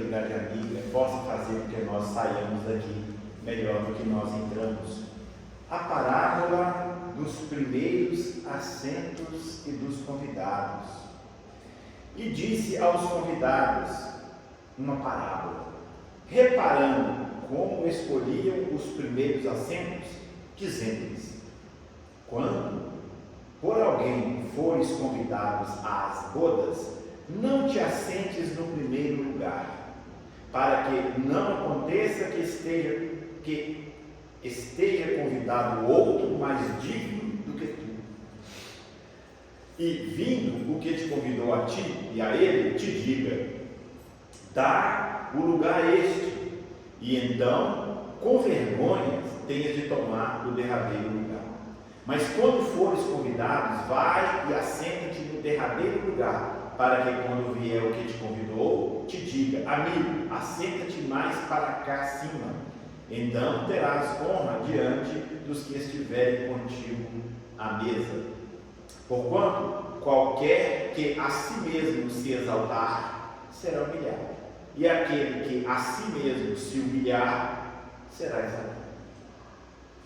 espiritualidade amiga possa fazer com que nós saiamos daqui melhor do que nós entramos. A parábola dos primeiros assentos e dos convidados. E disse aos convidados uma parábola, reparando como escolhiam os primeiros assentos, dizendo-lhes: quando por alguém fores convidados às bodas, não te assentes no primeiro lugar, para que não aconteça que esteja convidado outro mais digno do que tu. E vindo o que te convidou a ti e a ele, te diga: dá o lugar a este, e então, com vergonha, tenhas de tomar o derradeiro lugar. Mas quando fores convidados, vai e assenta-te no derradeiro lugar, para que quando vier o que te convidou, te diga: amigo, assenta-te mais para cá acima. Então terás honra diante dos que estiverem contigo à mesa. Porquanto qualquer que a si mesmo se exaltar, será humilhado, e aquele que a si mesmo se humilhar, será exaltado.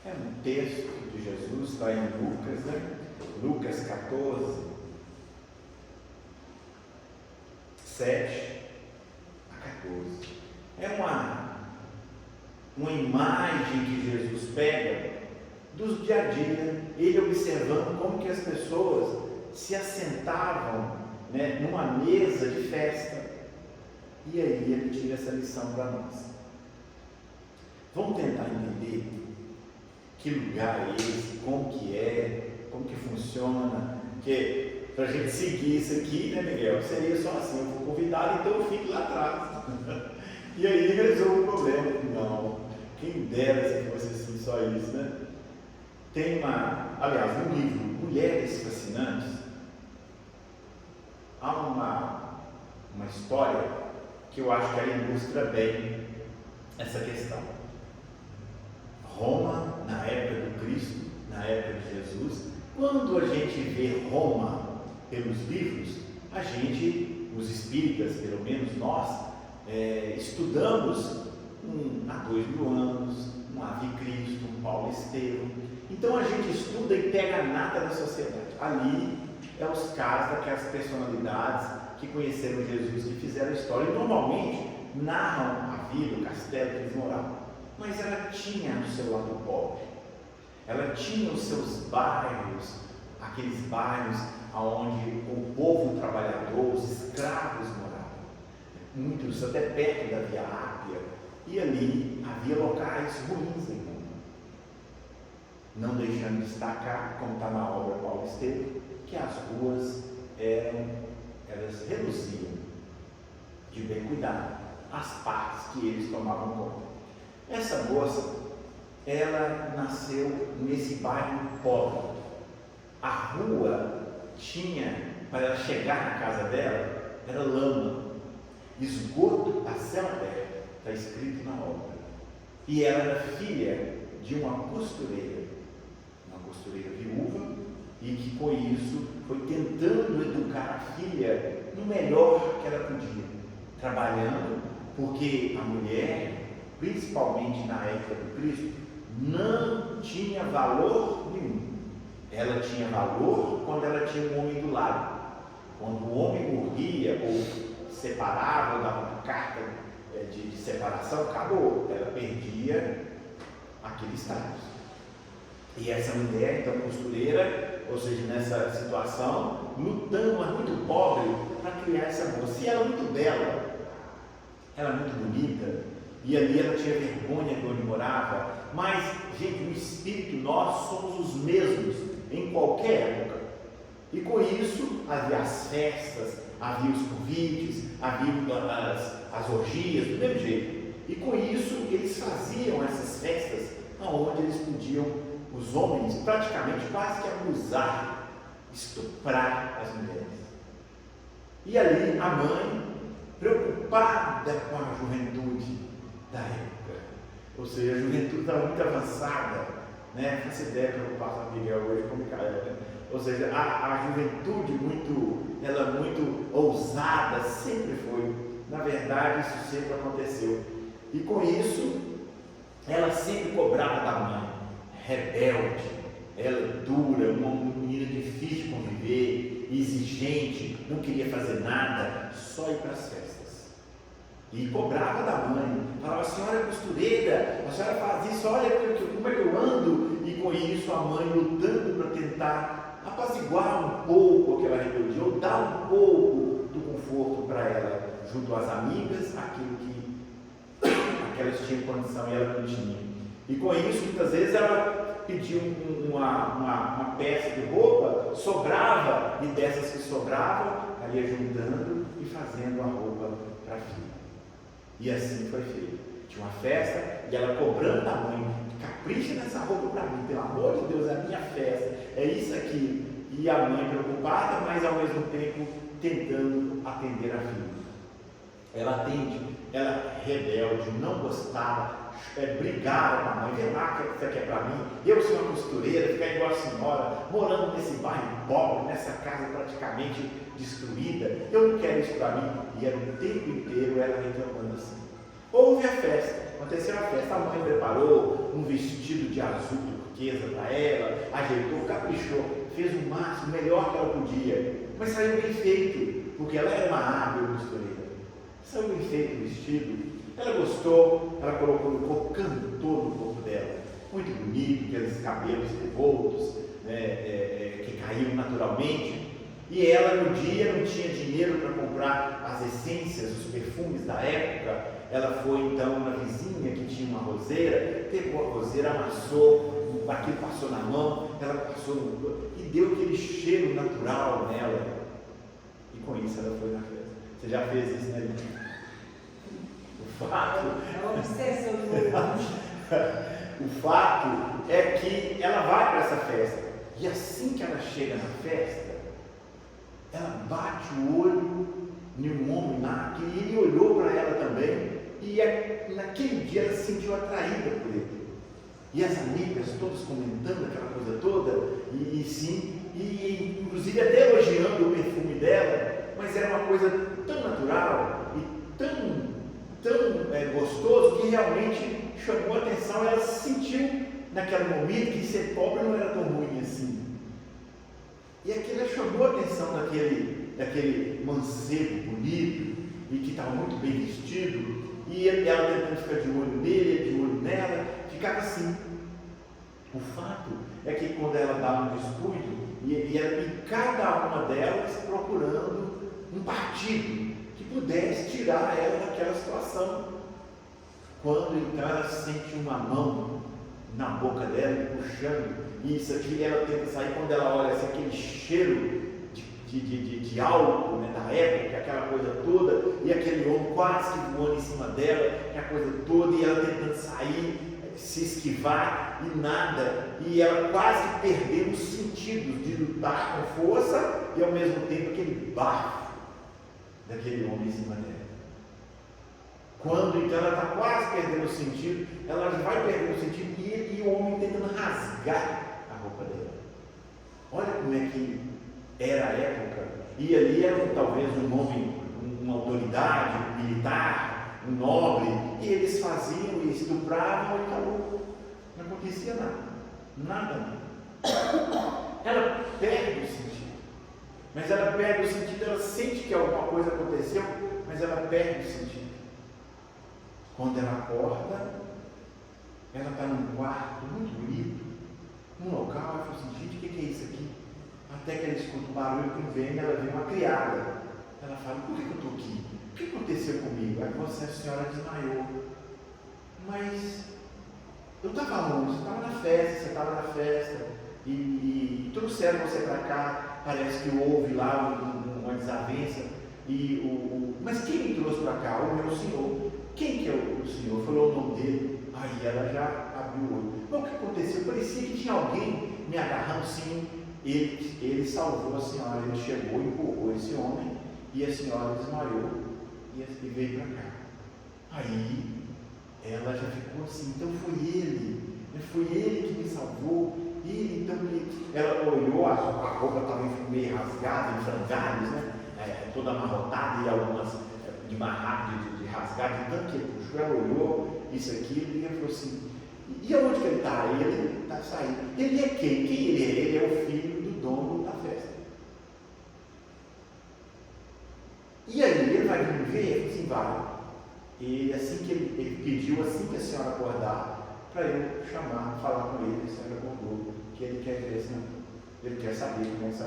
É um texto de Jesus, está em Lucas, Lucas 14, 7 a 14. É uma imagem que Jesus pega do dia a dia, ele observando como que as pessoas se assentavam, numa mesa de festa, e aí ele tira essa lição para nós. Vamos tentar entender que lugar é esse, como que funciona, que para a gente seguir isso aqui, Miguel? Seria só assim: eu vou convidado, então eu fico lá atrás. E aí resolve o problema. Não, quem dera se fosse assim, só isso, Tem no livro Mulheres Fascinantes, há uma história que eu acho que ela ilustra bem essa questão. Roma, na época do Cristo, na época de Jesus, quando a gente vê Roma pelos livros, a gente, os espíritas, pelo menos nós, estudamos há 2000 anos, um Ave Cristo, um Paulo Estevão. Então a gente estuda e pega a nata da sociedade. Ali é os casos daquelas personalidades que conheceram Jesus, que fizeram a história, e normalmente narram a vida, o castelo que eles moravam. Mas ela tinha o seu lado pobre, ela tinha os seus bairros, aqueles bairros onde o povo trabalhador, os escravos moravam, muitos até perto da Via Ápia, e ali havia locais ruins em Roma. Não deixando de destacar, como está na obra Paulo Estevão, que as ruas elas reluziam de bem cuidado, as partes que eles tomavam conta. Essa moça, ela nasceu nesse bairro pobre. A rua tinha, para ela chegar na casa dela, era lama, esgoto a céu aberto, está escrito na obra. E ela era filha de uma costureira viúva, e que com isso foi tentando educar a filha no melhor que ela podia, trabalhando, porque a mulher, principalmente na época do Cristo, não tinha valor nenhum. Ela tinha valor quando ela tinha um homem do lado. Quando o homem morria ou separava, ou dava uma carta de separação, acabou, ela perdia aquele status. E essa mulher, então costureira, ou seja, nessa situação, lutando, mas muito pobre, para criar essa moça. E ela muito bela, ela muito bonita, e ali ela tinha vergonha de onde morava. Mas, gente, no espírito nós somos os mesmos em qualquer época. E com isso havia as festas, havia os convites, havia as orgias, do mesmo jeito. E com isso eles faziam essas festas onde eles podiam, os homens, praticamente quase que abusar, estuprar as mulheres. E ali a mãe, preocupada com a juventude da época, ou seja, a juventude estava muito avançada, faço ideia que eu passo a Miguel hoje como Micael, ou seja, a juventude muito ousada, sempre foi. Na verdade, verdade isso sempre aconteceu. E com isso, ela sempre cobrava da mãe, rebelde, ela dura, uma menina difícil de conviver, exigente, não queria fazer nada, só ir para as festas. E cobrava da mãe, falava: a senhora é costureira, a senhora faz isso, olha como é que eu ando. E com isso a mãe lutando para tentar apaziguar um pouco aquela rebeldia, ou dar um pouco do conforto para ela, junto às amigas, aquilo que elas tinham condição e ela não tinha. E com isso, muitas vezes ela pedia uma peça de roupa, sobrava, e dessas que sobravam, ela ia juntando e fazendo a roupa para a filha. E assim foi feito. Tinha uma festa e ela cobrando da mãe: capricha nessa roupa para mim, pelo amor de Deus, é a minha festa, é isso aqui. E a mãe preocupada, mas ao mesmo tempo tentando atender a filha. Ela atende, ela rebelde, não gostava, brigava com a mãe: vem lá, que isso aqui é para mim, eu sou uma costureira, ficar igual a senhora, morando nesse bairro pobre, nessa casa praticamente destruída, eu não quero isso para mim. E era o tempo inteiro ela reclamando assim. Houve a festa, aconteceu a festa, a mãe preparou um vestido de azul turquesa para ela, ajeitou, caprichou, fez o máximo, o melhor que ela podia, mas saiu bem feito, porque ela era uma hábil costureira. Saiu bem feito o vestido, ela gostou, ela colocou, cantou no corpo dela, muito bonito, aqueles cabelos revoltos, que caíam naturalmente. E ela no dia não tinha dinheiro para comprar as essências, os perfumes da época. Ela foi então na vizinha que tinha uma roseira, pegou a roseira, amassou, aquilo passou na mão, ela passou no... e deu aquele cheiro natural nela. E com isso ela foi na festa. Você já fez isso, né, Lívia? O fato... O fato é que ela vai para essa festa. E assim que ela chega na festa, ela bate o olho em um homem lá, que ele olhou para ela também. E naquele dia ela se sentiu atraída por ele. E as amigas todas comentando aquela coisa toda, e inclusive até elogiando o perfume dela, mas era uma coisa tão natural e tão gostoso que realmente chamou a atenção. Ela se sentiu naquele momento que ser pobre não era tão ruim assim. E aquilo chamou a atenção daquele mancebo bonito e que estava muito bem vestido. E ela tentando ficar de olho nele, de olho nela, ficava assim. O fato é que quando ela dava um descuido, e cada uma delas procurando um partido que pudesse tirar ela daquela situação. Quando então ela sente uma mão na boca dela, puxando, e isso aqui ela tenta sair. Quando ela olha assim, aquele cheiro de álcool, né, da época, aquela coisa toda, e aquele homem quase que voando em cima dela, aquela coisa toda, e ela tentando sair, se esquivar, e nada, e ela quase perdendo os sentidos de lutar com força, e ao mesmo tempo aquele bafo daquele homem em cima dela. Quando então ela está quase perdendo o sentido, ela vai perdendo o sentido, e o homem tentando rasgar a roupa dela. Olha como é que era a época, e ali era talvez um homem, uma autoridade, um militar, um nobre, e eles faziam e estupravam e acabou. Não acontecia nada. Ela perde o sentido, mas ela perde o sentido, ela sente que alguma coisa aconteceu, mas ela perde o sentido. Quando ela acorda, ela está num quarto muito bonito, num local, ela fala assim: gente, o que é isso aqui? Até que ela escuta um barulho que vem, ela vê uma criada. Ela fala: por que eu estou aqui? O que aconteceu comigo? Aí você, a senhora desmaiou. Mas eu estava longe, você estava na festa, e trouxeram você para cá. Parece que houve lá uma desavença. Mas quem me trouxe para cá? O meu senhor. Quem que é o senhor? Falou o nome dele. Aí ela já abriu o olho. Mas o que aconteceu? Parecia que tinha alguém me agarrando, sim. Ele salvou a senhora, ele chegou e empurrou esse homem, e a senhora desmaiou e veio para cá. Aí ela já ficou assim: então foi ele que me salvou. Ela olhou, a roupa estava meio rasgada, em frangalhos, né? Toda amarrotada, e algumas de mais rápido de rasgar, de tanto que ele puxou. Ela olhou isso aqui e ela falou assim: e aonde que ele está? Ele está saindo. Ele é quem? Quem ele é? Ele é o filho do dono da festa. E aí ele vai vir ver? Ele falou assim: vai. E assim que ele pediu, assim que a senhora acordar, para eu chamar, falar com ele, a senhora acordou, que ele quer ver, senão ele quer saber como é que está.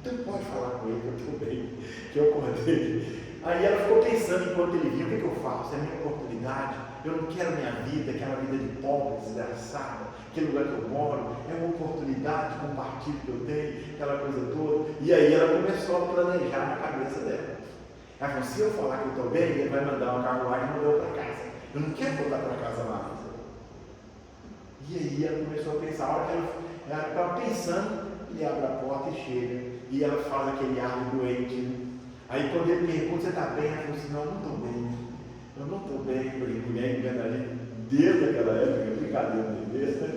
Então pode falar com ele, que eu estou bem, que eu acordei. Aí ela ficou pensando enquanto ele viu: o que eu faço? É a minha oportunidade. Eu não quero minha vida, aquela vida de pobre, desgraçada, aquele lugar que eu moro, é uma oportunidade com o partido que eu tenho, aquela coisa toda. E aí ela começou a planejar na cabeça dela. Ela falou: se eu falar que eu estou bem, ele vai mandar uma carruagem e mandar eu para casa. Eu não quero voltar para casa mais. E aí ela começou a pensar. A hora que ela estava pensando, ele abre a porta e chega. E ela faz aquele ar doente. Né? Aí quando ele pergunta: você está bem? Ela falou assim: não, eu não estou bem. Eu não estou bem. Eu falei: mulher engana desde aquela época, brincadeira desse, né?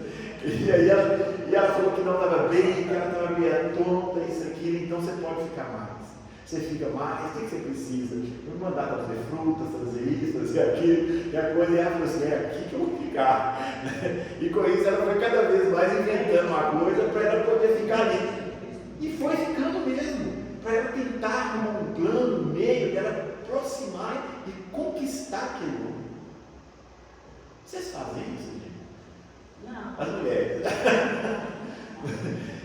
E aí ela falou que não estava bem, que ela estava meio tonta, isso, aquilo. Então você pode ficar mais. Você fica mais, o que você precisa? Eu vou mandar trazer frutas, trazer isso, trazer aquilo, e a coisa, e ela falou assim: é aqui que eu vou ficar. E com isso ela foi cada vez mais inventando uma coisa para ela poder ficar ali. E foi ficando mesmo, para ela tentar arrumar um plano no meio, dela aproximar e conquistar aquele homem. Vocês fazem isso, gente? Não. As mulheres.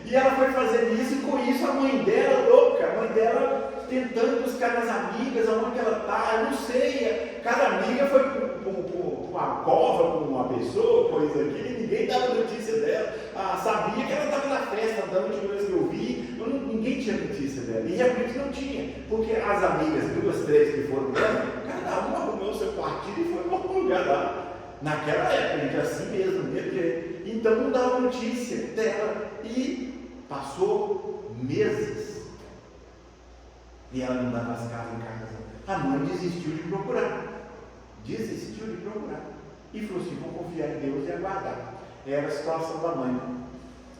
E ela foi fazendo isso, e com isso a mãe dela, louca, a mãe dela tentando buscar nas amigas, aonde ela está, eu não sei, cada amiga foi para uma cova, com uma pessoa, coisa aqui, e ninguém dava notícia dela. Sabia que ela estava na festa, da última vez que eu vi, ninguém tinha notícia dela, e realmente não tinha, porque as amigas, 2, 3 que foram dela, cada uma arrumou o seu partido e foi para algum lugar lá. Naquela época, gente, assim mesmo, então não dava notícia dela, e passou meses. E ela não dava as casas em casa. A mãe desistiu de procurar. E falou assim: vou confiar em Deus e aguardar. Era a situação da mãe.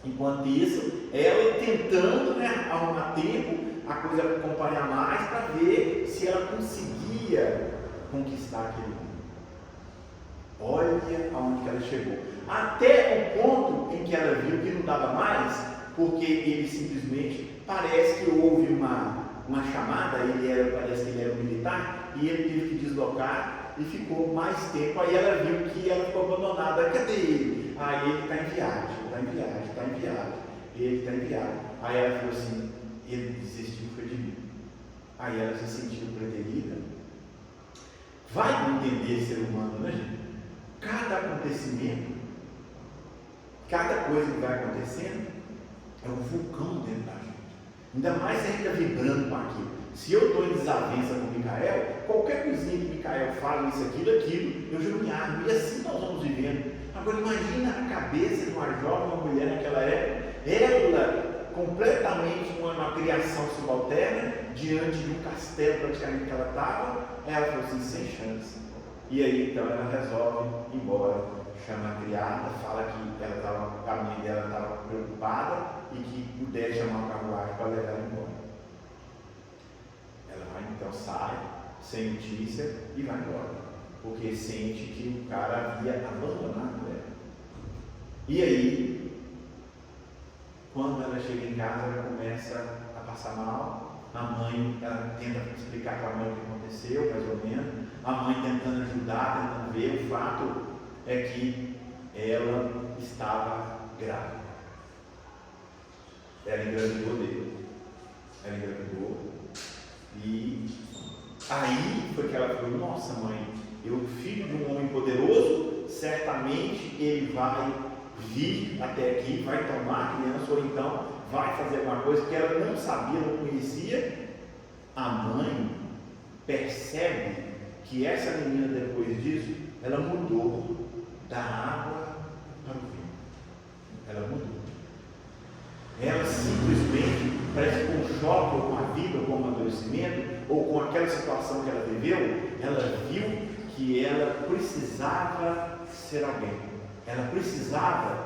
Enquanto isso, ela tentando, né, arrumar tempo, a coisa acompanhar mais, para ver se ela conseguia conquistar aquele homem. Olha aonde ela chegou. Até o ponto em que ela viu que não dava mais, porque ele simplesmente, parece que houve uma chamada, parece que ele era um militar, e ele teve que deslocar e ficou mais tempo. Aí ela viu que ela ficou abandonada. Cadê ele? Aí ele está em viagem. Ele está em viagem. Aí ela falou assim: ele desistiu, foi de mim. Aí ela se sentiu preterida. Vai entender ser humano, né, gente? Cada acontecimento, cada coisa que vai acontecendo, é um vulcão dentro da gente. Ainda mais se a gente está vibrando com aquilo. Se eu estou em desavença com o Micael, qualquer coisinha que Micael fala, isso, aquilo, eu já me armo. E assim nós vamos vivendo. Agora imagina a cabeça de uma jovem, uma mulher naquela época, ela completamente uma criação subalterna, diante de um castelo praticamente que ela estava. Ela falou assim: sem chance. E aí então ela resolve ir embora, chama a criada, fala que a mãe dela estava preocupada e que pudesse chamar uma carruagem para levar ela embora. Ela vai, então sai, sem notícia, e vai embora, porque sente que o cara havia abandonado ela. E aí, quando ela chega em casa, ela começa a passar mal. A mãe, ela tenta explicar para a mãe o que aconteceu, mais ou menos. A mãe tentando ajudar, tentando ver. O fato é que ela estava grávida. Ela engravidou dele. E aí foi que ela falou: nossa, mãe, eu filho de um homem poderoso, certamente ele vai vir até aqui, vai tomar a criança, ou então vai fazer alguma coisa, porque ela não sabia, não conhecia. A mãe percebe que essa menina, depois disso, ela mudou da água para o vinho. Ela mudou. Ela simplesmente, parece com um choque, ou com a vida, ou com o amadurecimento, ou com aquela situação que ela viveu, ela viu que ela precisava ser alguém. Ela precisava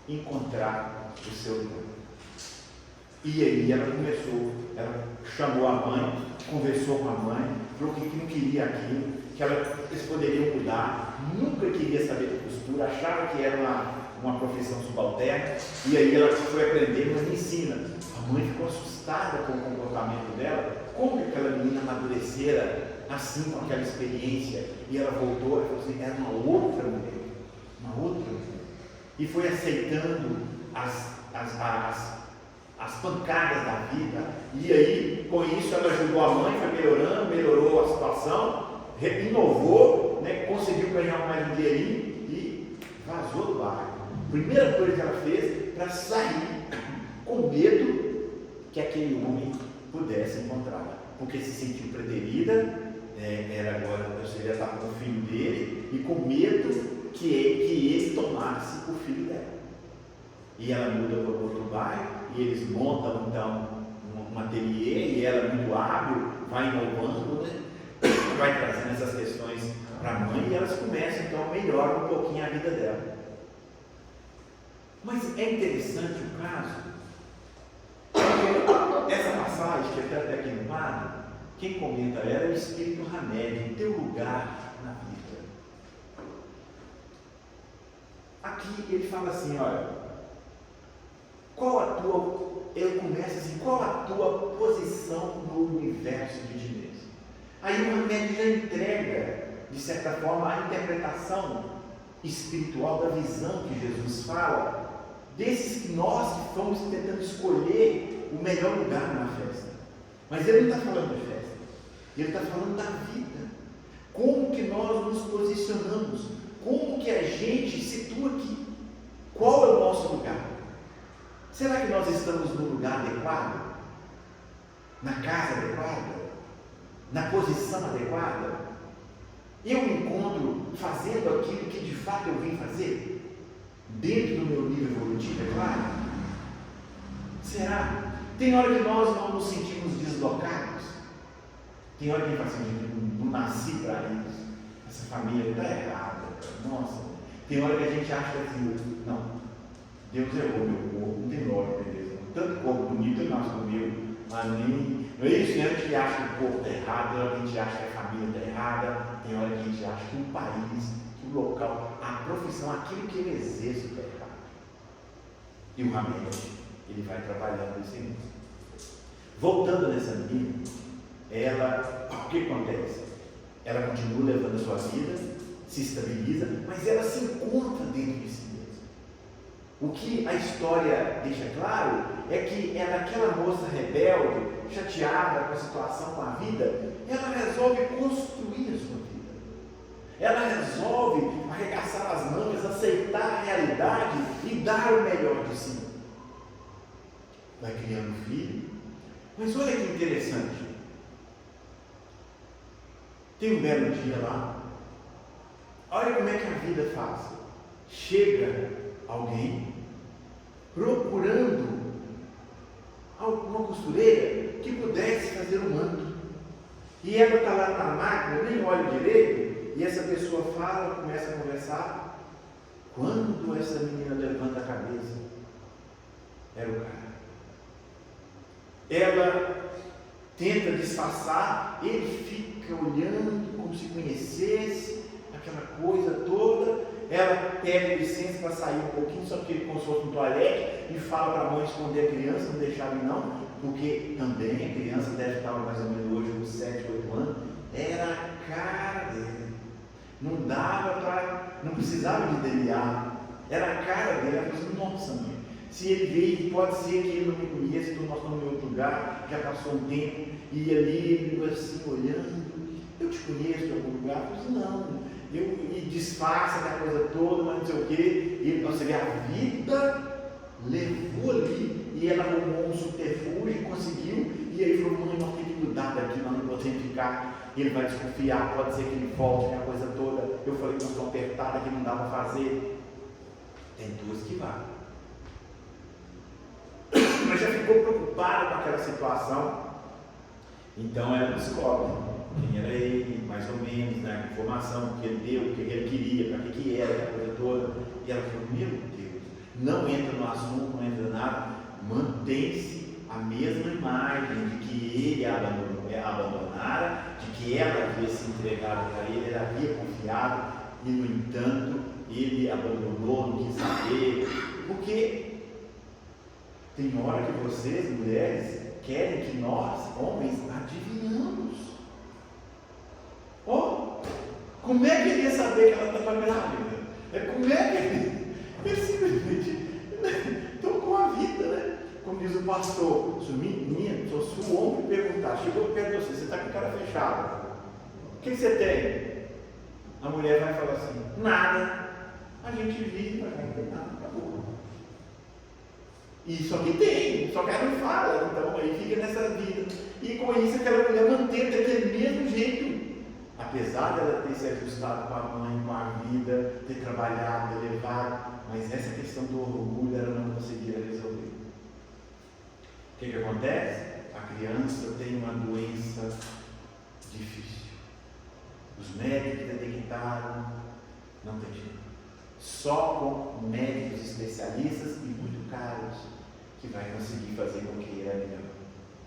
encontrar o seu lugar. E aí ela chamou a mãe, conversou com a mãe, falou que não queria aquilo, que eles poderiam mudar, nunca queria saber de costura, achava que era uma profissão subalterna, e aí ela foi aprender, mas me ensina. A mãe ficou assustada com o comportamento dela, como que aquela menina amadurecera assim com aquela experiência, e ela voltou e falou assim, era uma outra mulher, e foi aceitando as pancadas da vida, e aí com isso ela ajudou a mãe, foi melhorando, melhorou a situação, inovou, né, conseguiu ganhar mais um dinheirinho e vazou do bairro. Primeira coisa que ela fez para sair com medo que aquele homem pudesse encontrá-la, porque se sentiu preterida, era agora, eu estava com o filho dele, e com medo que ele tomasse o filho dela. E ela muda para outro bairro, e eles montam então um ateliê, e ela, muito hábil, vai inovando, né? Vai trazendo essas questões para a mãe, e elas começam então a melhorar um pouquinho a vida dela. Mas é interessante o caso, porque essa passagem, que até aqui no quadro, quem comenta ela é o Espírito Hamed, o teu lugar na vida. Aqui ele fala assim, olha, ele começa assim, qual a tua posição no universo de ti mesmo? Aí o Hamed já entrega, de certa forma, a interpretação espiritual da visão que Jesus fala, desses que nós que estamos tentando escolher o melhor lugar na festa. Mas ele não está falando de festa, ele está falando da vida. Como que nós nos posicionamos, como que a gente situa aqui, qual é o nosso lugar? Será que nós estamos no lugar adequado? Na casa adequada? Na posição adequada? Eu me encontro fazendo aquilo que de fato eu vim fazer? Dentro do meu nível evolutivo, é claro? Será? Tem hora que nós não nos sentimos deslocados. Tem hora que a gente fala assim, não nasci para isso. Essa família está errada. Nossa. Tem hora que a gente acha assim, não. Deus errou meu corpo, não tem lógica, beleza. Tanto corpo bonito eu nasço comigo, mas nem. Não é isso, né? A gente acha que o corpo está errado, tem hora que a gente acha que a família está errada, tem hora que a gente acha que o país, que o local, a profissão, aquilo que eu exerço está errado. E o Hamed, ele vai trabalhando isso em nós. Voltando nessa menina, o que acontece? Ela continua levando a sua vida, se estabiliza, mas ela se encontra dentro de si mesma. O que a história deixa claro é que ela, aquela moça rebelde, chateada com a situação, com a vida, ela resolve construir a sua vida. Ela resolve arregaçar as mangas, aceitar a realidade e dar o melhor de si. Vai criando um filho. Mas olha que interessante. Tem um belo dia lá. Olha como é que a vida faz. Chega alguém procurando uma costureira que pudesse fazer um manto. E ela está lá na máquina, nem olha direito, e essa pessoa fala, começa a conversar. Quando essa menina levanta a cabeça, era o cara. Ela tenta disfarçar, ele fica olhando como se conhecesse, aquela coisa toda. Ela pede licença para sair um pouquinho, só que ele como se fosse um toalete, e fala para a mãe esconder a criança, não deixar ele não, porque também a criança deve estar mais ou menos hoje uns 7, 8 anos, era a cara dele. Não dava para, não precisava de delinear, era a cara dele. Ela falou assim, nossa mãe, se ele veio, pode ser que ele não me conheça, então nós estamos em outro lugar, já passou um tempo, e ali ele assim olhando, eu te conheço de algum lugar? Eu falei assim, não. E disfarça aquela coisa toda, mas não sei o quê, e você vê, a vida levou ali, e ela arrumou um subterfúgio, conseguiu, e aí falou, mãe, nós temos que mudar daqui, nós não podemos ficar, e ele vai desconfiar, pode ser que ele volte, a coisa toda. Eu falei que nós estamos apertados, que não dá para fazer. Tentou esquivar, mas já ficou preocupada com aquela situação. Então ela descobre quem era ele, mais ou menos, né, a informação que ele deu, o que ele queria, para que era, a coisa toda. E ela falou, meu Deus, não entra no assunto, não entra nada, mantém-se a mesma imagem de que ele a abandonou. mulher abandonara, de que ela havia se entregado para ele havia confiado, e no entanto ele abandonou, não quis saber, porque tem hora que vocês, mulheres, querem que nós, homens, adivinhamos. Como é que ele ia saber que ela estava grávida? Como é que ele simplesmente tocou a vida, né? Como diz o pastor, se o homem perguntar, chegou perto de você está com a cara fechada, o que você tem? A mulher vai falar assim, nada. A gente vive, mas não tem nada, acabou. E só que tem, só que ela não fala, então aí fica nessa vida. E com isso aquela mulher mantém daquele mesmo jeito. Apesar dela ter se ajustado com a mãe, com a vida, ter trabalhado, ter levado, mas essa questão do orgulho ela não conseguia resolver. O que acontece? A criança tem uma doença difícil. Os médicos detectaram, não tem jeito. Só com médicos especialistas e muito caros que vai conseguir fazer com que ele melhor.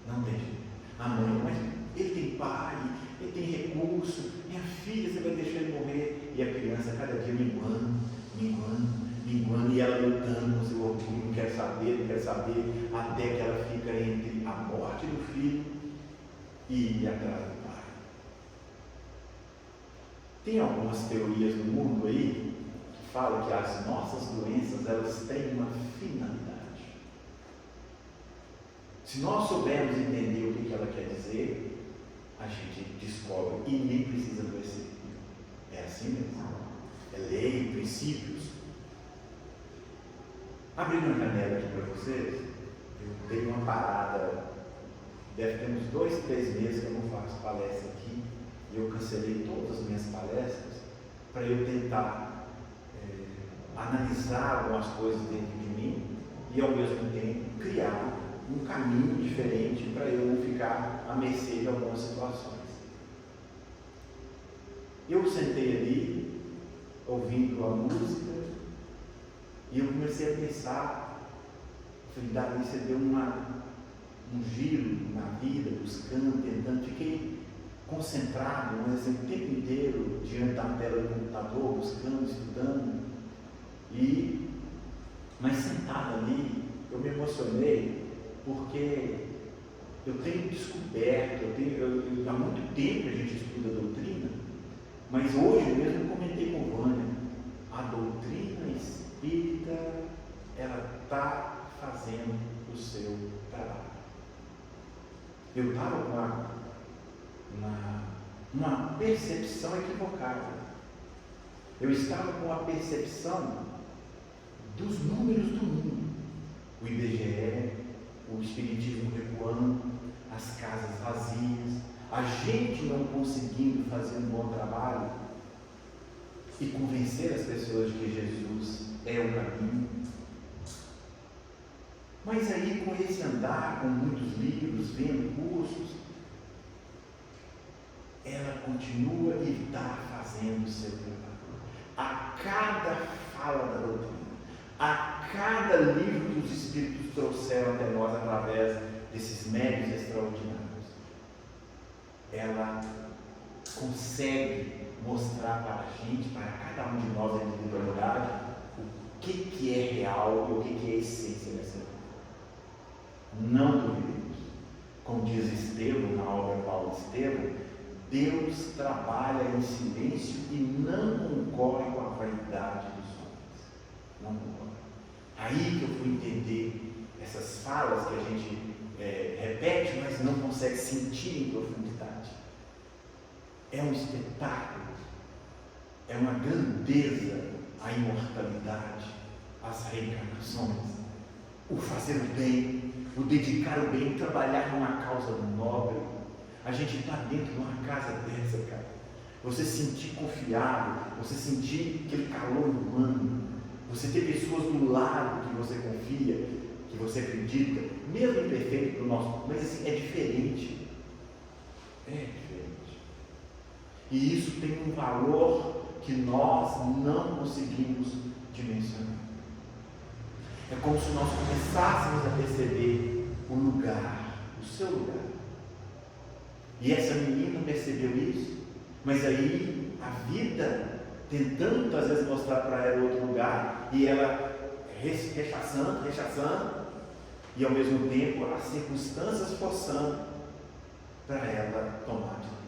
Não tem jeito. A mãe, mas ele tem pai, ele tem recurso, minha filha, você vai deixar ele morrer. E a criança cada dia minguando, e ela lutando com seu orgulho, não quer saber, até que ela fica entre a morte do filho e atrás do pai. Tem algumas teorias no mundo aí que falam que as nossas doenças elas têm uma finalidade. Se nós soubermos entender o que ela quer dizer, a gente descobre e nem precisa adoecer. É assim mesmo. É lei, princípios. Abrindo uma janela aqui para vocês, eu dei uma parada, deve ter uns 2, 3 meses que eu não faço palestra aqui, e eu cancelei todas as minhas palestras para eu tentar analisar algumas coisas dentro de mim e ao mesmo tempo criar um caminho diferente para eu não ficar à mercê de algumas situações. Eu sentei ali, ouvindo a música, e eu comecei a pensar, falei, Davi, você deu um giro na vida, buscando, tentando, fiquei concentrado, mas assim, o tempo inteiro diante da tela do computador, buscando, estudando, mas sentado ali, eu me emocionei, porque eu tenho descoberto, há muito tempo a gente estuda a doutrina, mas hoje mesmo eu comentei com o Vânia, a doutrina espírita, ela está fazendo o seu trabalho. Eu estava com uma percepção equivocada. Eu estava com a percepção dos números do mundo. O IBGE, o espiritismo recuando, as casas vazias, a gente não conseguindo fazer um bom trabalho e convencer as pessoas de que Jesus é o caminho. Mas aí, com esse andar, com muitos livros, vendo cursos, ela continua e está fazendo o seu trabalho. A cada fala da doutrina, a cada livro que os Espíritos trouxeram até nós através desses médios extraordinários, ela consegue mostrar para a gente, para cada um de nós em individualidade, o que é real e o que é essência dessa vida. Não duvidemos. Como diz Estevão na obra Paulo Estevão, Deus trabalha em silêncio e não concorre com a vaidade dos homens. Não concorre. Aí que eu fui entender essas falas que a gente repete, mas não consegue sentir em profundidade. É um espetáculo, é uma grandeza a imortalidade, as reencarnações, o fazer o bem, o dedicar o bem, trabalhar numa causa nobre. A gente está dentro de uma casa dessa, cara. Você sentir confiável, você sentir aquele calor humano, você ter pessoas do lado que você confia, que você acredita, mesmo imperfeito do nosso, mas assim, é diferente. É diferente. E isso tem um valor que nós não conseguimos dimensionar. É como se nós começássemos a perceber o lugar, o seu lugar. E essa menina percebeu isso, mas aí a vida tentando às vezes mostrar para ela outro lugar, e ela rechaçando, e ao mesmo tempo as circunstâncias forçando para ela tomar atitude.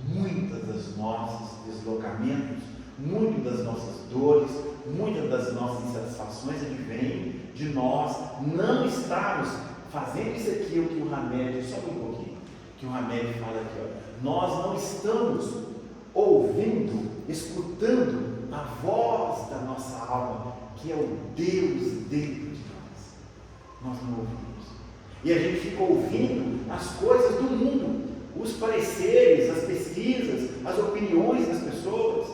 Muitos dos nossos deslocamentos, muitas das nossas dores, muitas das nossas insatisfações advêm de nós não estarmos fazendo isso aqui, o que o Hamed, só um pouquinho, que o Hamed fala aqui, ó, nós não estamos ouvindo, escutando a voz da nossa alma, que é o Deus dentro de nós. Nós não ouvimos. E a gente fica ouvindo as coisas do mundo, os pareceres, as pesquisas, as opiniões das pessoas.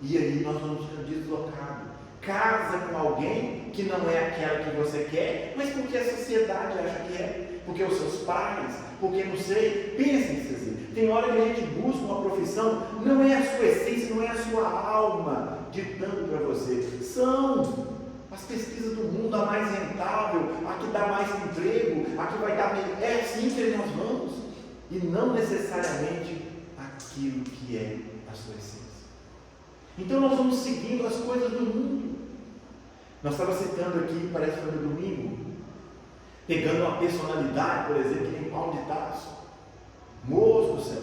E aí nós vamos ficando deslocados. Casa com alguém que não é aquela que você quer, mas porque a sociedade acha que é, porque os seus pais, porque não sei. Pensem, Cecília, tem hora que a gente busca uma profissão, não é a sua essência, não é a sua alma ditando para você. São as pesquisas do mundo, a mais rentável, a que dá mais emprego, a que vai dar melhor. É assim que nós vamos, e não necessariamente aquilo que é a sua essência. Então nós vamos seguindo as coisas do mundo. Nós estávamos citando aqui, parece que foi no domingo, pegando uma personalidade, por exemplo, que nem Paulo de Tarso. Moço do céu,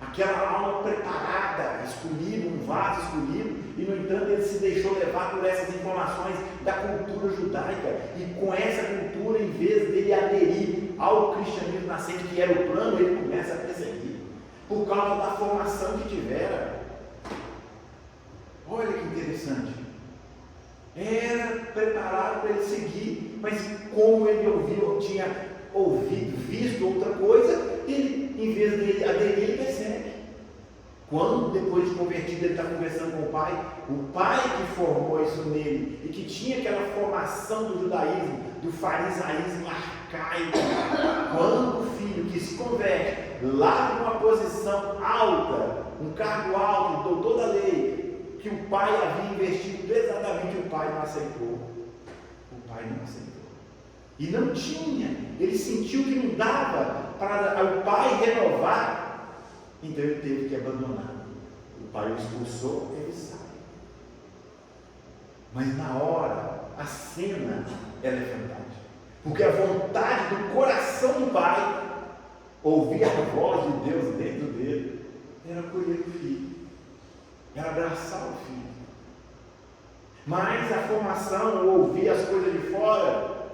aquela alma preparada, escolhida, um vaso escolhido, e no entanto ele se deixou levar por essas informações da cultura judaica, e com essa cultura, em vez dele aderir ao cristianismo nascente, que era o plano, ele começa a perseguir, por causa da formação que tivera. Olha que interessante. Era preparado para ele seguir, mas como ele tinha ouvido, visto outra coisa, ele, em vez de aderir, ele persegue. Quando, depois de convertido, ele está conversando com o pai que formou isso nele, e que tinha aquela formação do judaísmo, do farisaísmo arcaico, quando o filho que se converte, lá numa posição alta, um cargo alto, doutor da lei, que o pai havia investido pesadamente, o pai não aceitou. O pai não aceitou. E não tinha, ele sentiu que não dava para o pai renovar, então ele teve que abandonar. O pai o expulsou, ele sai. Mas na hora, a cena ela é fantástica, porque a vontade do coração do pai, ouvir a voz de Deus dentro dele, era acolher o filho, era abraçar o filho. Mas a formação, ouvir as coisas de fora,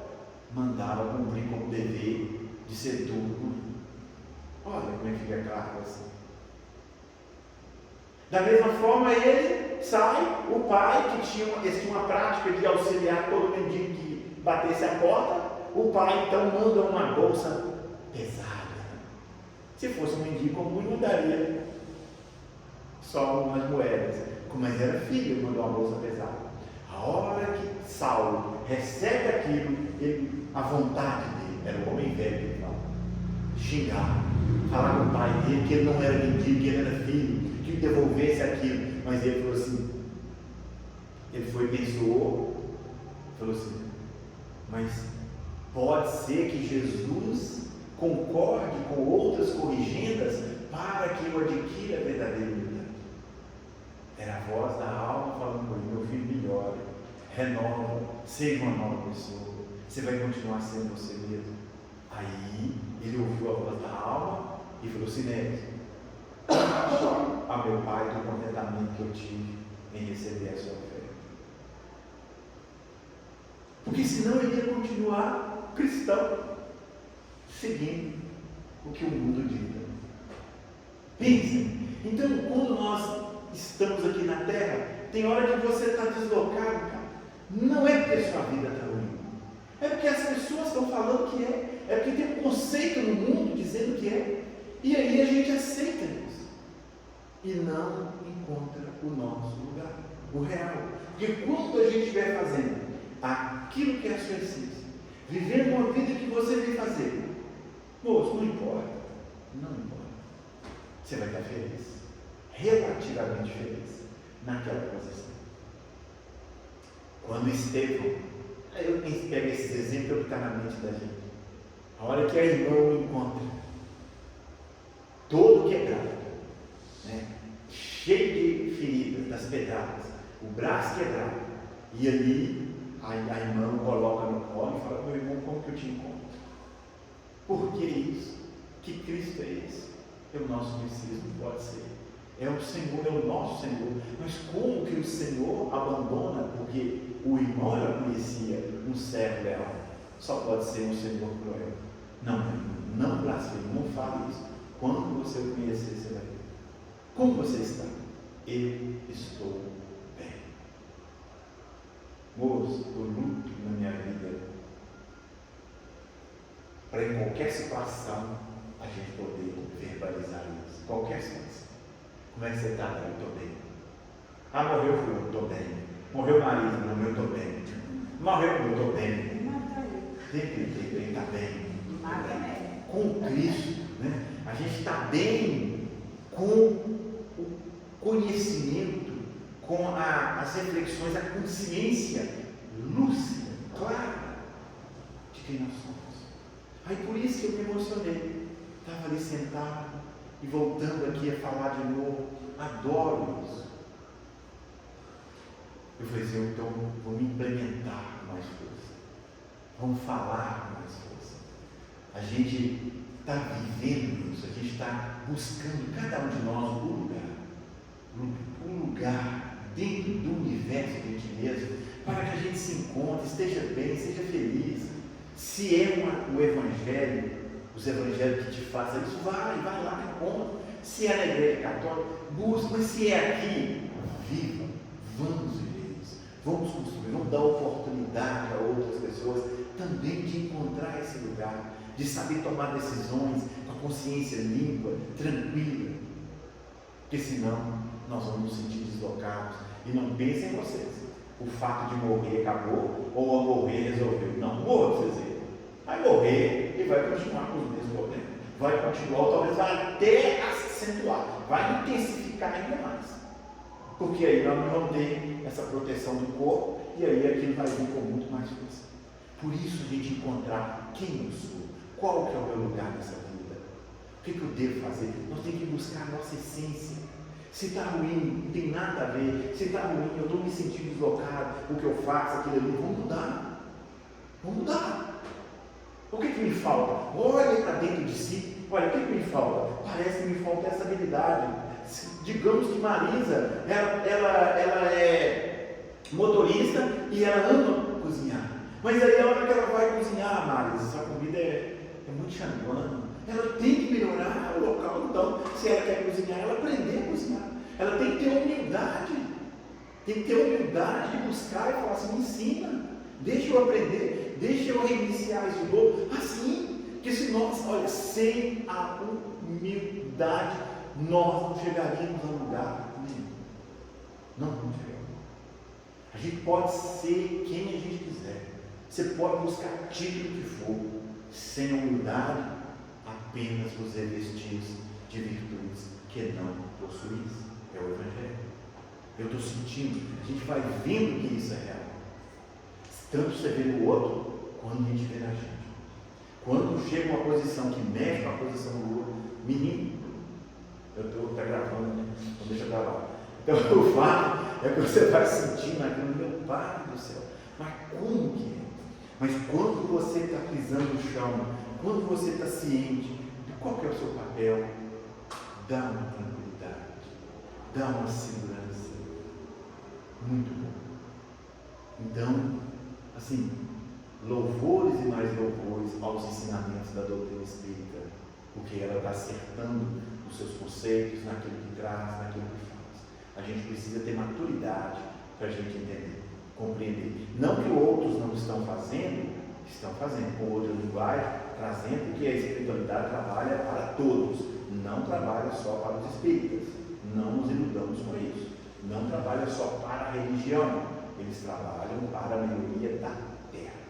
mandava cumprir como dever de ser duro. Olha como é que fica claro assim. Da mesma forma, ele sai, o pai, que tinha uma prática de auxiliar todo mendigo que batesse a porta, o pai então manda uma bolsa pesada. Se fosse um mendigo comum, não daria só umas moedas. Mas era filho, ele mandou uma bolsa pesada. A hora que Saulo recebe aquilo, a vontade dele, era o homem velho que ele fala, xingar, falar com o pai dele que ele não era mendigo, que ele era filho, que devolvesse aquilo. Mas ele falou assim, ele foi, pensou, falou assim, mas pode ser que Jesus concorde com outras corrigendas para que eu adquira a verdadeira humildade. Era a voz da alma falando com ele, meu filho, melhore, renova, seja uma nova pessoa, você vai continuar sendo você mesmo. Aí ele ouviu a voz da alma e falou assim, a meu pai do contentamento que eu tive em receber a sua oferta. Porque senão ele ia continuar cristão, seguindo o que o mundo diz. Pensem, então quando nós estamos aqui na terra, tem hora que você está deslocado, cara. Não é porque a sua vida está ruim, é porque as pessoas estão falando que é porque tem um conceito no mundo dizendo que é, e aí a gente aceita isso, e não encontra o nosso lugar, o real. Porque quando a gente estiver fazendo aquilo que é a sua essência, vivendo uma vida que você vem fazer, moço, não importa, você vai estar feliz, relativamente feliz naquela posição. Quando Estevão, eu pego esses exemplos que está na mente da gente, a hora que a irmã o encontra, todo quebrado, né? Cheio de feridas, das pedradas, o braço quebrado. E ali a irmã o coloca no colo e fala: meu irmão, como que eu te encontro? Por que isso? Que Cristo é esse? É o nosso Messias, não pode ser. É o Senhor, é o nosso Senhor. Mas como que o Senhor abandona? Porque o irmão já conhecia um servo leal. Só pode ser um Senhor cruel. Não blasfeme, não fale isso. Quando você o conhecer, você vai ver. Como você está? Eu estou bem. Moço, o luto na minha vida, para em qualquer situação a gente poder verbalizar isso. Qualquer situação. Como é que você está? Eu estou bem. Ah, morreu fulano, eu estou bem. Morreu marido, não, eu estou bem. Morreu, eu estou bem. Tem está bem. Com Cristo, né? A gente está bem com o conhecimento, com as reflexões, a consciência lúcida, clara de quem nós somos. Aí por isso que eu me emocionei. Estava ali sentado e voltando aqui a falar de novo. Adoro isso. Eu falei assim: então vou me implementar com mais força. Vamos falar com mais força. A gente está vivendo isso, a gente está buscando, cada um de nós, um lugar dentro do universo de ti mesmo, para que a gente se encontre, esteja bem, seja feliz. Se é o Evangelho, os Evangelhos que te fazem isso, vai lá, encontra. Se é na igreja católica, busca, mas se é aqui, viva, vamos viver isso, vamos construir, vamos dar oportunidade a outras pessoas também de encontrar esse lugar, de saber tomar decisões com a consciência limpa, tranquila, porque senão nós vamos nos sentir deslocados. E não pensem em vocês, o fato de morrer acabou, ou ao morrer resolveu. Não, morra para vocês verem. Vai morrer e vai continuar com os mesmos problemas. Vai continuar, talvez vai até acentuar, vai intensificar ainda mais. Porque aí nós não vamos ter essa proteção do corpo, e aí aquilo vai vir com muito mais força. Por isso a gente encontrar quem eu sou, qual que é o meu lugar nessa vida, o que eu devo fazer. Nós temos que buscar a nossa essência. Se está ruim, não tem nada a ver. Se está ruim, eu estou me sentindo deslocado, o que eu faço, aquilo ali, vamos mudar. Vamos mudar. O que me falta? Olhe para dentro de si. Olha, o que me falta? Parece que me falta essa habilidade. Digamos que Marisa, ela é motorista e ela ama cozinhar. Mas aí a hora que ela vai cozinhar, Marisa, essa comida é muito xanguana. Ela tem que melhorar o local. Então, se ela quer cozinhar, ela aprender a cozinhar. Ela tem que ter humildade. Tem que ter humildade de buscar e falar assim: me ensina, deixa eu aprender, deixa eu reiniciar isso de novo. Assim, porque se nós, olha, sem a humildade, nós não chegaríamos a lugar nenhum. Não vamos chegar. A gente pode ser quem a gente quiser. Você pode buscar título que for, sem humildade, apenas vos revestis de virtudes que não possuís. É o Evangelho. Eu estou sentindo, a gente vai vendo que isso é real. Tanto você vê no outro, quando a gente vê na gente. Quando chega uma posição que mexe com a posição do outro, menino, eu estou gravando, né? Então deixa eu gravar. Então o fato é que você vai sentindo aquilo, meu Pai do céu, mas como que é? Mas quando você está pisando no chão, quando você está ciente de qual que é o seu papel, dá uma tranquilidade, dá uma segurança. Muito bom. Então, assim, louvores e mais louvores aos ensinamentos da doutrina espírita, porque ela está acertando os seus conceitos, naquilo que traz, naquilo que faz. A gente precisa ter maturidade para a gente entender, compreender. Não que outros não estão fazendo com outra linguagem, trazendo que a espiritualidade trabalha para todos, não trabalha só para os espíritas. Não nos iludamos com isso. Não trabalha só para a religião, eles trabalham para a melhoria da terra.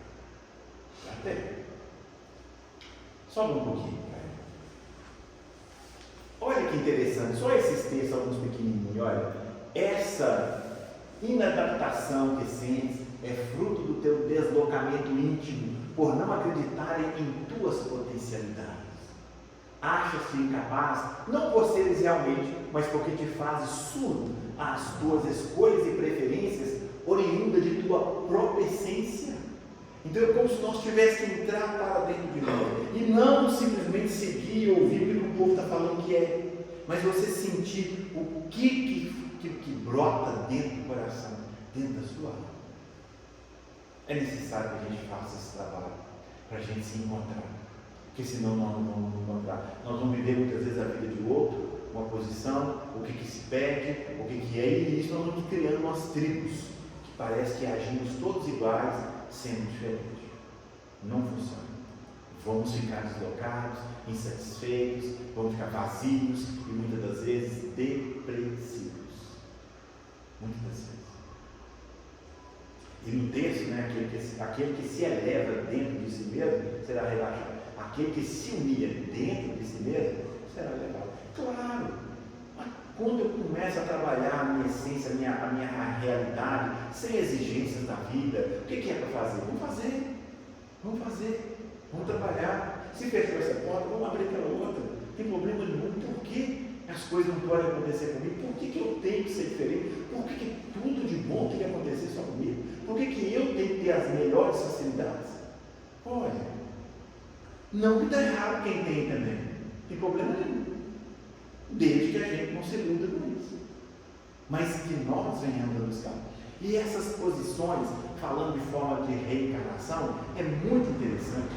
Da terra. Sobe um pouquinho, cara. Olha que interessante, só esses textos, alguns pequenininhos, olha. Essa inadaptação que sentes é fruto do teu deslocamento íntimo por não acreditarem em tuas potencialidades. Acha-se incapaz, não por seres realmente, mas porque te fazes surdo às tuas escolhas e preferências, oriunda de tua própria essência. Então é como se nós tivéssemos que entrar para dentro de nós e não simplesmente seguir ou ouvir o que o povo está falando que é, mas você sentir o que brota dentro do coração, dentro da sua alma. É necessário que a gente faça esse trabalho para a gente se encontrar, porque senão nós não vamos nos encontrar. Nós vamos viver muitas vezes a vida de outro, uma posição, o que se pede, o que é, e isso nós vamos criando umas tribos que parece que agimos todos iguais, sendo diferentes. Não funciona. Vamos ficar deslocados, insatisfeitos, vamos ficar vazios e muitas das vezes depressivos. Muitas das vezes. E no texto, aquele que se eleva dentro de si mesmo será rebaixado. Aquele que se humilha dentro de si mesmo será elevado. Claro, mas quando eu começo a trabalhar a minha essência, a minha realidade, sem exigências da vida, o que é para fazer? Vamos fazer, vamos trabalhar. Se fechou essa porta, vamos abrir aquela outra. Não tem problema nenhum. Por que as coisas não podem acontecer comigo? Por que eu tenho que ser diferente? Por que tudo de bom tem que acontecer só comigo? Por que eu tenho que ter as melhores facilidades? Olha, não que está errado quem tem também. Não tem problema nenhum. Desde que a gente não se iluda com isso. Mas que nós venhamos a buscar. E essas posições, falando de forma de reencarnação, é muito interessante.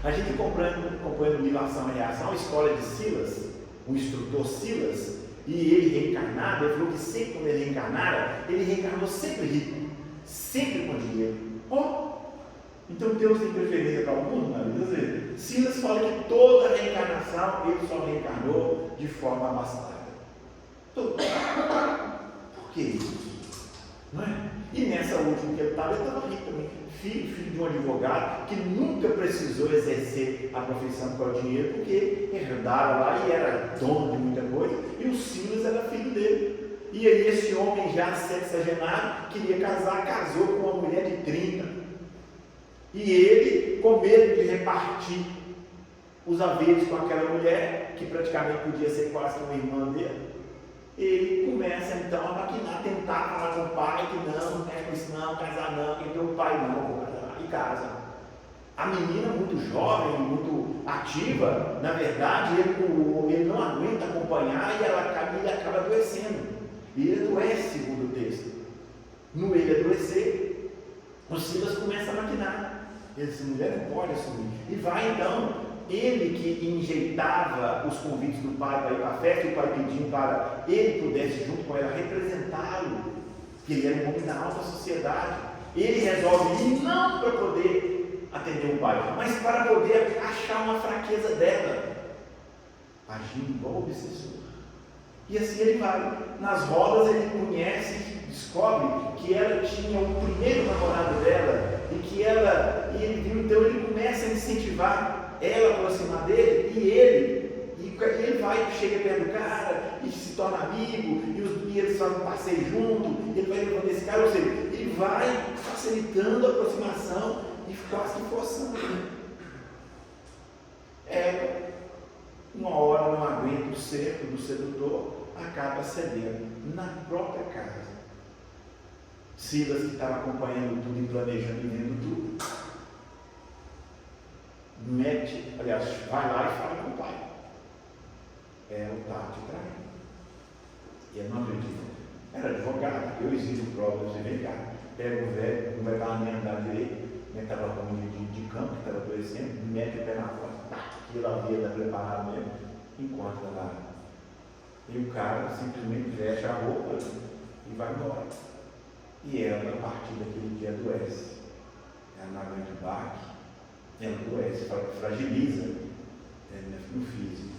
A gente acompanhando o livro Ação e Reação, a história de Silas, o instrutor Silas, e ele reencarnado, ele falou que sempre quando ele reencarnara, ele reencarnou sempre rico, sempre com dinheiro. Então Deus tem preferência para alguns, muitas vezes. Silas fala que toda reencarnação ele só reencarnou de forma abastada. Por que isso? Não é? E nessa última que ele estava rico também. Filho de um advogado que nunca precisou exercer a profissão com o dinheiro, porque herdaram lá e era dono de muita coisa, e o Silas era filho dele. E aí esse homem já sexagenário queria casar, casou com uma mulher de 30. E ele, com medo de repartir os haveres com aquela mulher, que praticamente podia ser quase uma irmã dele, ele começa então a maquinar, tentar falar com o pai que não quer com isso não, casar não, então o pai não, vou casar, e casa. A menina muito jovem, muito ativa, na verdade ele não aguenta acompanhar e ele acaba adoecendo. E ele adoece, segundo o texto. No ele adoecer, o Silas começa a maquinar. Ele disse, mulher não pode assumir. E vai então. Ele que enjeitava os convites do pai para ir para a festa, e o pai pedindo para ele pudesse junto com ela representá-lo, que ele era um homem da alta sociedade. Ele resolve ir não para poder atender o pai, mas para poder achar uma fraqueza dela, agindo igual obsessor. E assim ele vai. Nas rodas ele conhece, descobre que ela tinha o primeiro namorado dela, e ele viu, então ele começa a incentivar ela aproximar dele, e ele vai, chega perto do cara e se torna amigo, e eles fazem um passeio junto, ele vai levando esse cara, ou seja, ele vai facilitando a aproximação e quase que forçando. Ela, uma hora não aguenta o cerco do sedutor, acaba cedendo na própria casa. Silas, que estava acompanhando tudo e planejando e vendo tudo, vai lá e fala com o pai. Ela está te traindo. E ele não acredita. Era advogado, eu exijo provas, e vem cá. Pega o velho, não vai dar nem andar direito, nem estava ruim de campo, que estava adoecendo, mete o pé na porta, aquilo havia preparado mesmo, encontra lá. E o cara simplesmente veste a roupa e vai embora. E ela, a partir daquele dia, adoece. Ela não aguenta o baque, ela adoece, fragiliza no físico.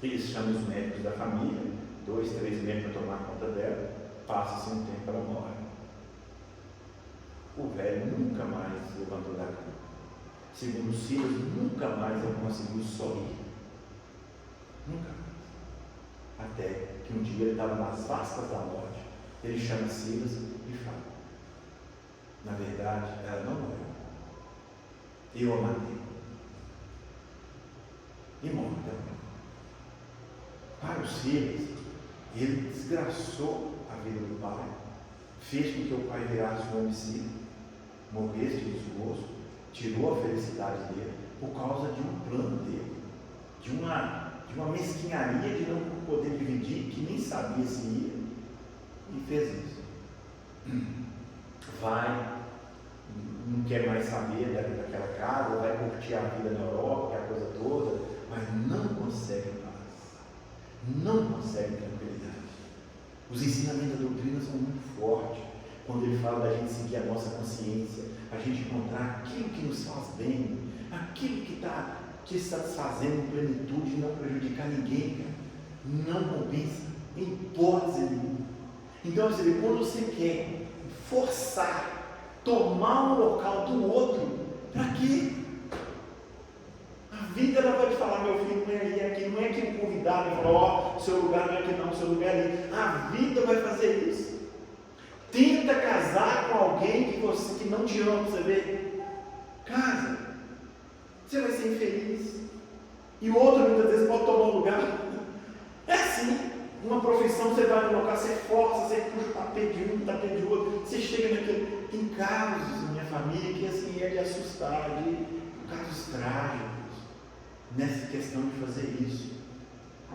Eles chamam os médicos da família, 2, 3 médicos para tomar conta dela, passa-se um tempo, ela morre. O velho nunca mais levantou da cama. Segundo Silas, nunca mais ele conseguiu sorrir. Nunca mais. Até que um dia ele estava nas vastas da morte. Ele chama Silas e fala: na verdade, ela não morreu. Eu a matei. e morre também. Para os Silas, ele desgraçou a vida do pai, fez com que o pai virasse um homicida, morresse de desgosto, tirou a felicidade dele por causa de um plano dele, de uma mesquinharia de não poder dividir, que nem sabia se ia, e fez isso. Vai, não quer mais saber daquela casa, vai curtir a vida na Europa, aquela coisa toda, mas não consegue paz, não consegue tranquilidade. Os ensinamentos da doutrina são muito fortes, quando ele fala da gente seguir a nossa consciência, a gente encontrar aquilo que nos faz bem, aquilo que está te satisfazendo em plenitude e não prejudicar ninguém, cara. Não compensa, em hipótese nenhuma. Então, você vê, quando você quer forçar, tomar o local do outro, para quê? A vida ela vai te falar, meu filho, não é ali, aqui, não é que o convidado vai falar, seu lugar não é aqui não, seu lugar é ali. A vida vai fazer isso. Tenta casar com alguém que não te ama, você vê. Casa. Você vai ser infeliz. E o outro muitas vezes pode tomar um lugar. É assim. Uma profissão, você vai no local, você força, você puxa o tapete de um, tapete de outro. Você chega naquele. Tem casos na minha família que assim é de assustar, casos trágicos, nessa questão de fazer isso.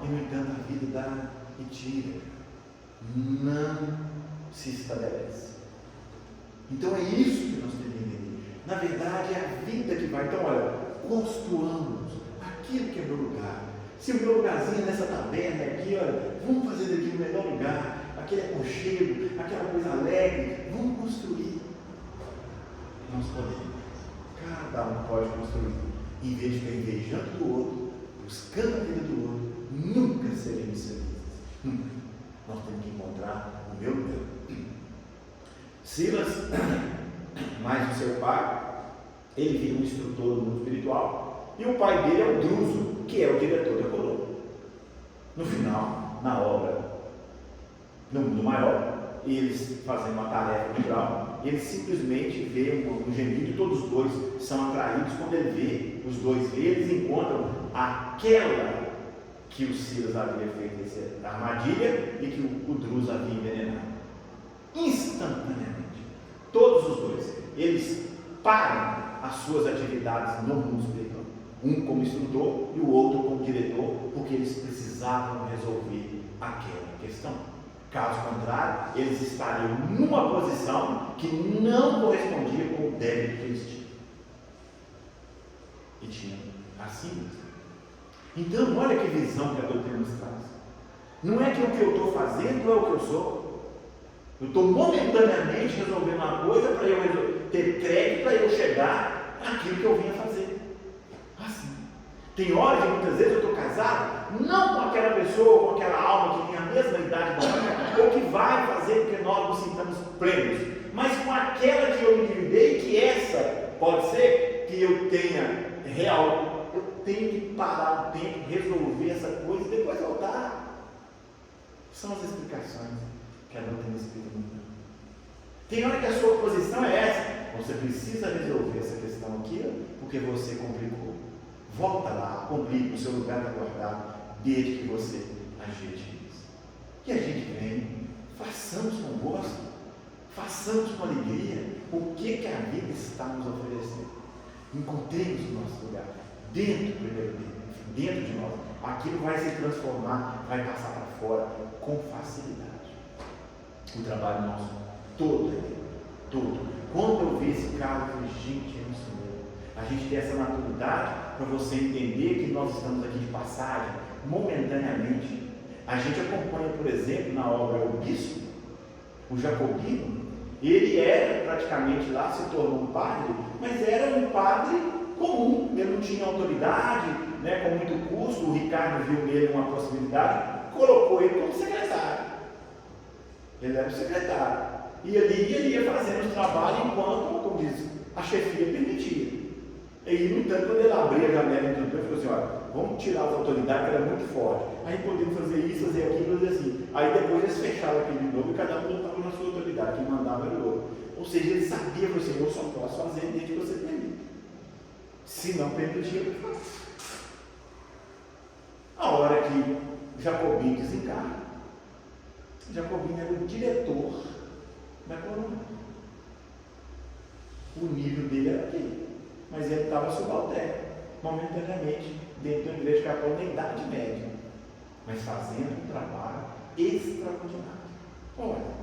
E no entanto a vida dá e tira. Não se estabelece. Então é isso que nós temos que entender. Na verdade é a vida que vai. Então olha, construamos aquilo que é meu lugar. Se o meu lugarzinho é nessa taberna aqui, olha, vamos fazer daqui o melhor lugar, aquele aconchego, aquela coisa alegre, vamos construir. Nós podemos. Cada um pode construir. Em vez de ficar invejando do outro, buscando a vida do outro, nunca seremos felizes. Nunca. Nós temos que encontrar o meu lugar. Silas, mais o seu pai, ele vira um instrutor do mundo espiritual, e o pai dele é o Druso, que é o diretor da coroa. No final, na obra, no mundo maior, eles fazem uma tarefa cultural, ele simplesmente vê um gemido e todos os dois são atraídos. Quando ele vê, os dois vê, eles encontram aquela que o Silas havia feito essa armadilha e que o Druso havia envenenado. Instantaneamente, todos os dois, eles param as suas atividades no mundo espiritual, um como instrutor e o outro como diretor, porque eles precisavam resolver aquela questão. Caso contrário, eles estariam numa posição que não correspondia com o débito que eles tinham. E tinham assim mesmo. Então, olha que visão que a doutrina nos traz. Não é que o que eu estou fazendo é o que eu sou. Eu estou momentaneamente resolvendo uma coisa para eu ter crédito, para eu chegar àquilo que eu vinha fazer. Assim. Tem horas que muitas vezes eu estou casado, não com aquela pessoa, com aquela alma que tem a mesma idade da minha, ou que vai fazer com que nós nos sintamos plenos, mas com aquela que eu me endividei, que essa pode ser que eu tenha real. Eu tenho que parar o tempo, resolver essa coisa e depois voltar. São as explicações que a doutrina espírita não dá. Tem hora que a sua posição é essa. Você precisa resolver essa questão aqui, porque você complicou. Volta lá, complica, o seu lugar está guardado, desde que você ajeite isso. E a gente vem, façamos com gosto, façamos com alegria o que a vida está nos oferecendo. Encontremos o nosso lugar, dentro de nós. Aquilo vai se transformar, vai passar para fora com facilidade. O trabalho nosso todo. Quando eu vi esse caso, eu falei, gente, é isso mesmo. A gente tem essa maturidade para você entender que nós estamos aqui de passagem, momentaneamente. A gente acompanha, por exemplo, na obra O Bispo, o Jacobino. Ele era praticamente lá, se tornou um padre, mas era um padre comum. Ele não tinha autoridade, né, com muito custo. O Ricardo viu nele uma possibilidade, colocou ele como secretário. Ele era o secretário. E ali ele ia fazendo o trabalho enquanto, como diz, a chefia permitia. E, no entanto, quando ele abria a janela entre os dois, ele falou assim, olha, vamos tirar as autoridades, que era muito forte. Aí podemos fazer isso, fazer aquilo, fazer assim. Aí depois eles fecharam aquilo de novo e cada um voltava na sua autoridade. Quem mandava era o outro. Ou seja, ele sabia, falou assim, eu só posso fazer desde que você permite. Se não permitir, eu faço. que Jacobino desencarna. Jacobino era o diretor da colônia. O nível dele era aquele, mas ele estava subalterno, momentaneamente, dentro da igreja católica na Idade Média, mas fazendo um trabalho extraordinário. Olha,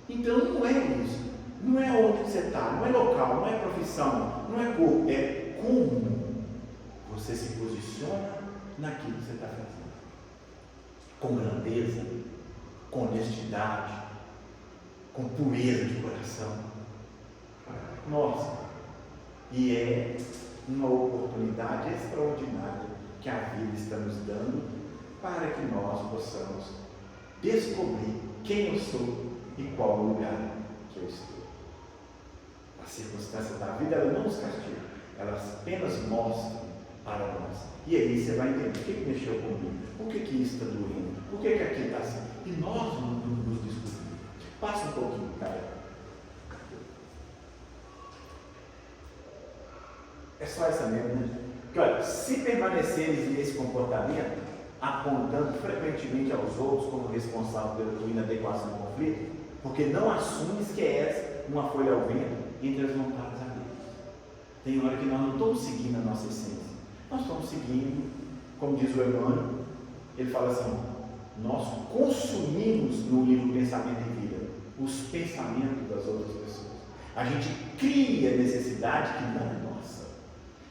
então não é isso, não é onde você está, não é local, não é profissão, não é corpo, é como você se posiciona naquilo que você está fazendo, com grandeza, com honestidade, com pureza de coração. Nossa, e é uma oportunidade extraordinária que a vida está nos dando para que nós possamos descobrir quem eu sou e qual o lugar que eu estou. As circunstâncias da vida, elas não nos castigam, elas apenas mostram para nós. E aí você vai entender o que mexeu comigo, por que isso está doendo, por que aqui está assim. E nós nos descobrimos. Passa um pouquinho, cara. É só essa mesmo, né? Porque olha, se permaneceres nesse comportamento, apontando frequentemente aos outros como responsável pela tua inadequação ao conflito, porque não assumes que és uma folha ao vento entre as vontades alheias. Tem hora que nós não estamos seguindo a nossa essência. Nós estamos seguindo, como diz o Emmanuel, ele fala assim, nós consumimos no livro Pensamento e Vida os pensamentos das outras pessoas. A gente cria necessidade que não é nossa.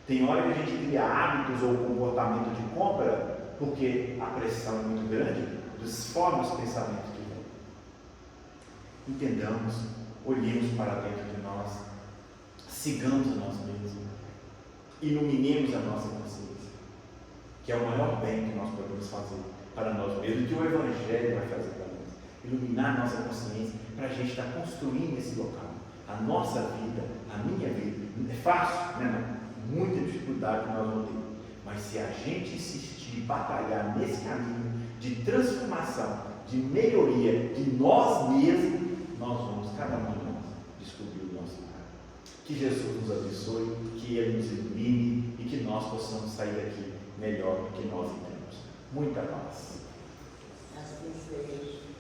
Tem hora que a gente cria hábitos ou comportamento de compra porque a pressão é muito grande dos formas de pensamento que vem. Entendamos, olhemos para dentro de nós, sigamos a nós mesmos, iluminemos a nossa consciência, que é o maior bem que nós podemos fazer para nós mesmos, que o Evangelho vai fazer para nós. Iluminar a nossa consciência para a gente estar construindo esse local. A nossa vida, a minha vida, é fácil, né? Muita dificuldade que nós vamos ter. Mas se a gente insistir, batalhar nesse caminho de transformação, de melhoria de nós mesmos, nós vamos, cada um de nós, descobrir o nosso lugar. Que Jesus nos abençoe, que Ele nos ilumine e que nós possamos sair daqui melhor do que nós entramos. Muita paz. Assim seja.